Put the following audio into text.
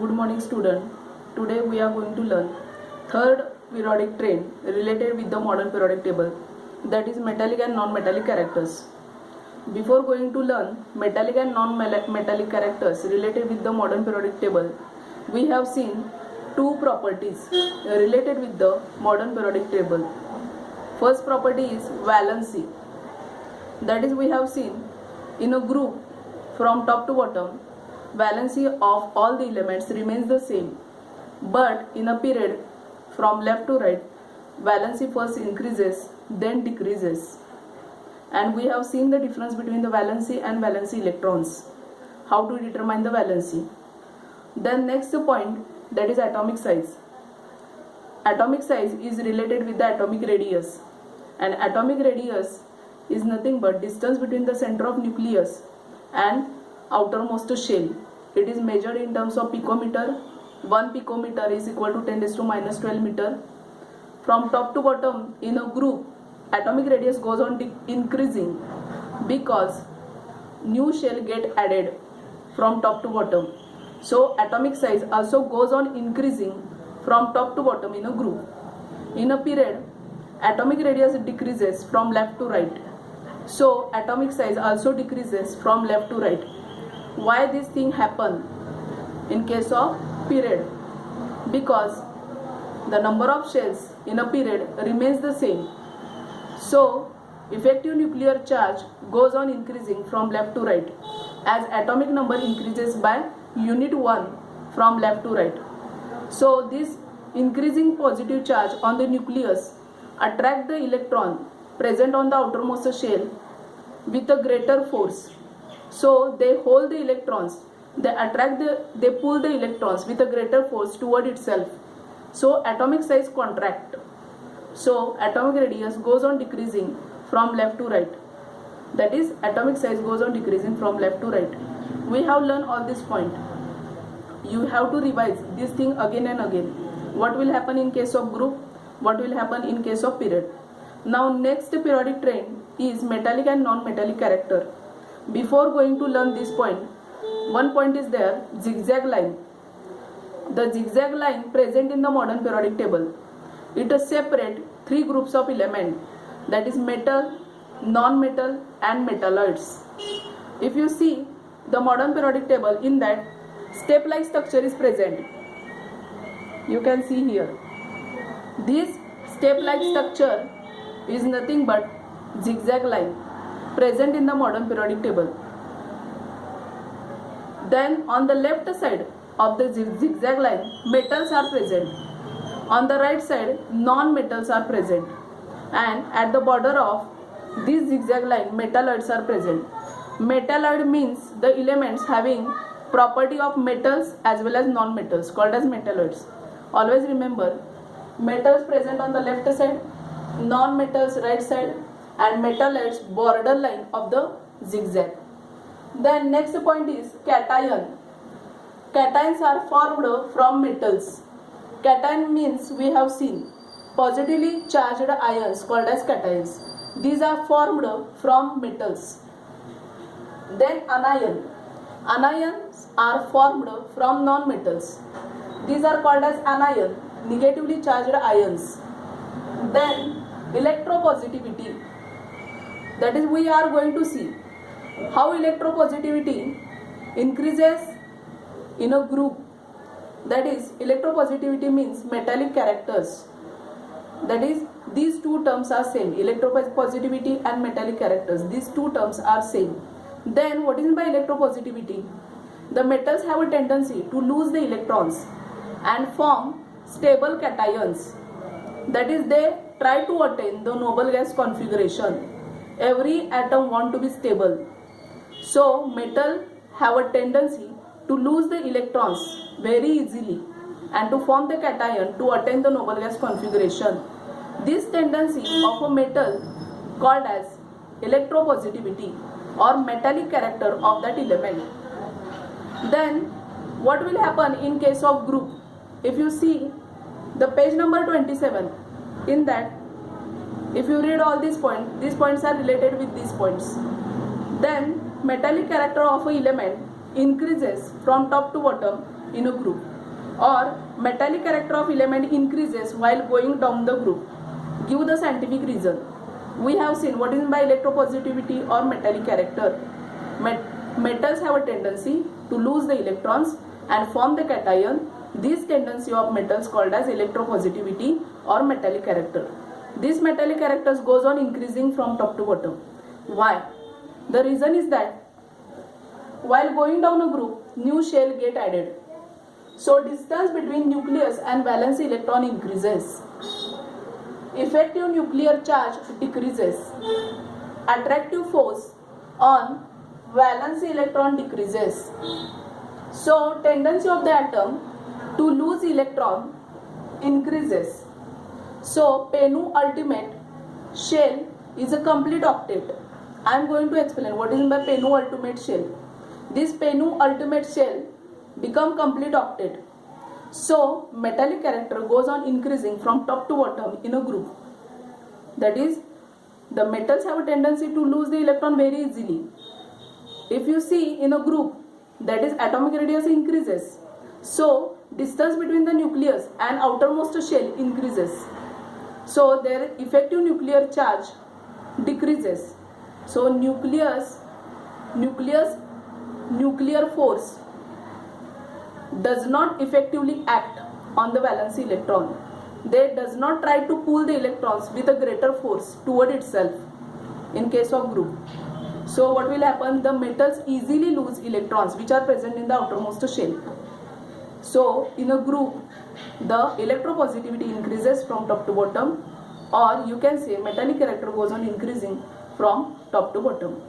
Good morning student. Today we are going to learn third periodic train related with the modern periodic table, that is metallic and non-metallic characters. Before going to learn metallic and non-metallic characters related with the modern periodic table, we have seen two properties related with the modern periodic table. First property is valency. That is, we have seen in a group from top to bottom, valency of all the elements remains the same, but in a period from left to right, valency first increases then decreases. And we have seen the difference between the valency and valency electrons, how to determine the valency. Then next point, that is atomic size. Atomic size is related with the atomic radius, and atomic radius is nothing but distance between the center of nucleus and outermost shell. It is measured in terms of picometer. 1 picometer is equal to 10 raised to minus 12 meter. From top to bottom in a group, atomic radius goes on increasing because new shell get added from top to bottom. So atomic size also goes on increasing from top to bottom in a group. In a period, atomic radius decreases from left to right. So atomic size also decreases from left to right. Why this thing happen in case of period? Because the number of shells in a period remains the same. So effective nuclear charge goes on increasing from left to right as atomic number increases by unit 1 from left to right. So this increasing positive charge on the nucleus attract the electron present on the outermost shell with a greater force. So they hold the electrons, they pull the electrons with a greater force toward itself. So atomic size contract. So atomic radius goes on decreasing from left to right. That is, atomic size goes on decreasing from left to right. We have learned all this point. You have to revise this thing again and again. What will happen in case of group? What will happen in case of period? Now next periodic train is metallic and non-metallic character. Before going to learn this point, one point is there, zigzag line. The zigzag line present in the modern periodic table, it separates three groups of element, that is metal, non-metal and metalloids. If you see the modern periodic table, in that step-like structure is present. You can see here. This step-like structure is nothing but zigzag line present in the modern periodic table. Then on the left side of the zigzag line, metals are present. On the right side, non-metals are present. And at the border of this zigzag line, metalloids are present. Metalloid means the elements having property of metals as well as non-metals, called as metalloids. Always remember, metals present on the left side, non-metals right side, and metalloids border line of the zigzag. Then next point is cation. Cations are formed from metals. Cation means, we have seen, positively charged ions called as cations. These are formed from metals. Then anion. Anions are formed from non-metals. These are called as anion, negatively charged ions. Then electropositivity. That is, we are going to see how electropositivity increases in a group. That is, electropositivity means metallic characters. That is, these two terms are same, electropositivity and metallic characters. These two terms are same. Then what is by electropositivity? The metals have a tendency to lose the electrons and form stable cations. That is, they try to attain the noble gas configuration. Every atom want to be stable. So metal have a tendency to lose the electrons very easily and to form the cation to attain the noble gas configuration. This tendency of a metal called as electropositivity or metallic character of that element. Then what will happen in case of group? If you see the page number 27, in that if you read all these points are related with these points. Then metallic character of an element increases from top to bottom in a group, or metallic character of element increases while going down the group. Give the scientific reason. We have seen what is by electropositivity or metallic character. Metals have a tendency to lose the electrons and form the cation. This tendency of metals called as electropositivity or metallic character. This metallic characters goes on increasing from top to bottom. Why? The reason is that while going down a group, new shell get added. So distance between nucleus and valence electron increases. Effective nuclear charge decreases. Attractive force on valence electron decreases. So tendency of the atom to lose electron increases. So penultimate shell is a complete octet. I am going to explain what is by penultimate shell. This penultimate shell become complete octet. So metallic character goes on increasing from top to bottom in a group. That is, the metals have a tendency to lose the electron very easily. If you see in a group, that is atomic radius increases. So distance between the nucleus and outermost shell increases. So their effective nuclear charge decreases. So nuclear force does not effectively act on the valence electron. They does not try to pull the electrons with a greater force toward itself in case of group. So what will happen? The metals easily lose electrons which are present in the outermost shell. So in a group, the electropositivity increases from top to bottom, or you can say metallic character goes on increasing from top to bottom.